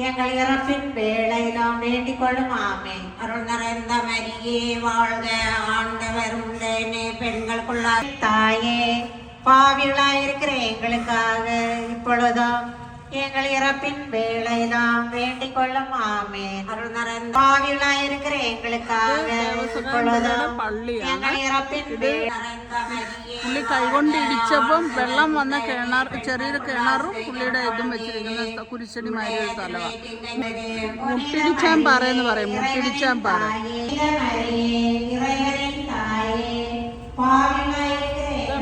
எங்கள் இறப்பின் வேளையிலும் வேண்டிக் கொள்ளும் ஆமே. அருள் நிறைந்த மரியே வாழ்க, ஆண்டவர் உண்டேனே, பெண்களுக்குள்ள தாயே, பாவிகளாயிருக்கிற எங்களுக்காக இப்பொழுதும் எங்கள் இறப்பின் வேளையிலும் வேண்டிக் கொள்ளும் ஆமே. அருள் நிறைந்த பாவிகளாயிருக்கிற எங்களுக்காக இப்பொழுதும் எங்கள் ഇറപ്പിൻ പുള്ളി കൈകൊണ്ട് ഇടിച്ചപ്പം വെള്ളം വന്ന ചെറിയൊരു കിണറും പുള്ളിയുടെ ഇതും വെച്ചിരിക്കുന്ന കുരിശടി മാതിരി ഒരു സ്ഥലമാണ്. മുട്ടിടിച്ചാൻ പാറയെന്ന് പറയും. മുട്ടിടിച്ചാൻ പാറ.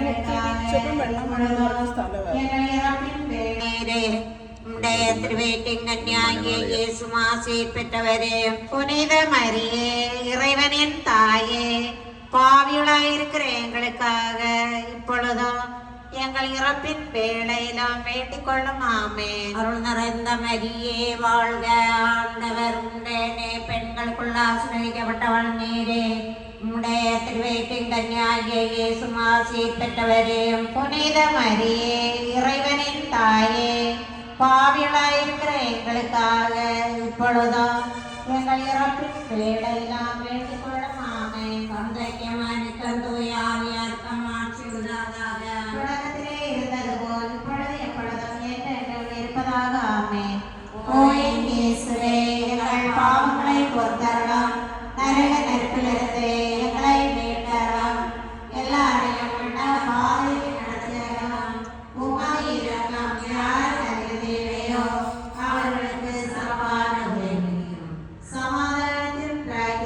മുട്ടിടിച്ചപ്പം വെള്ളം വന്നെന്ന് പറഞ്ഞ സ്ഥലമാണ്. புனித மரியே, இறைவனின் தாயே, பாவிகளாயிருக்கிற எங்களுக்காக இப்பொழுதும் எங்கள் இறப்பின் வேளையிலும் வேண்டிக் கொள்ளும் ஆமே. அருள் நிறைந்த மரியே வாழ்க, ஆண்டவர் உண்டேனே, பெண்களுக்குள்ள ஆசீர்வதிக்கப்பட்டவள் நீரே, உம்முடைய திருவயிற்றின் கன்னியாகிய இயேசு ஆசீர் பெற்றவரே. புனித மரியே, இறைவனின் தாயே, பாவிகளாயிருக்கிற எங்களுக்காக இப்பொழுதும் எங்கள் இறப்பின் வேளையிலும் வேண்டிக் கொள்ளும் ஆமே. தந்தைக்கு மகனுக்கு தூய ஆவியானவருக்கும்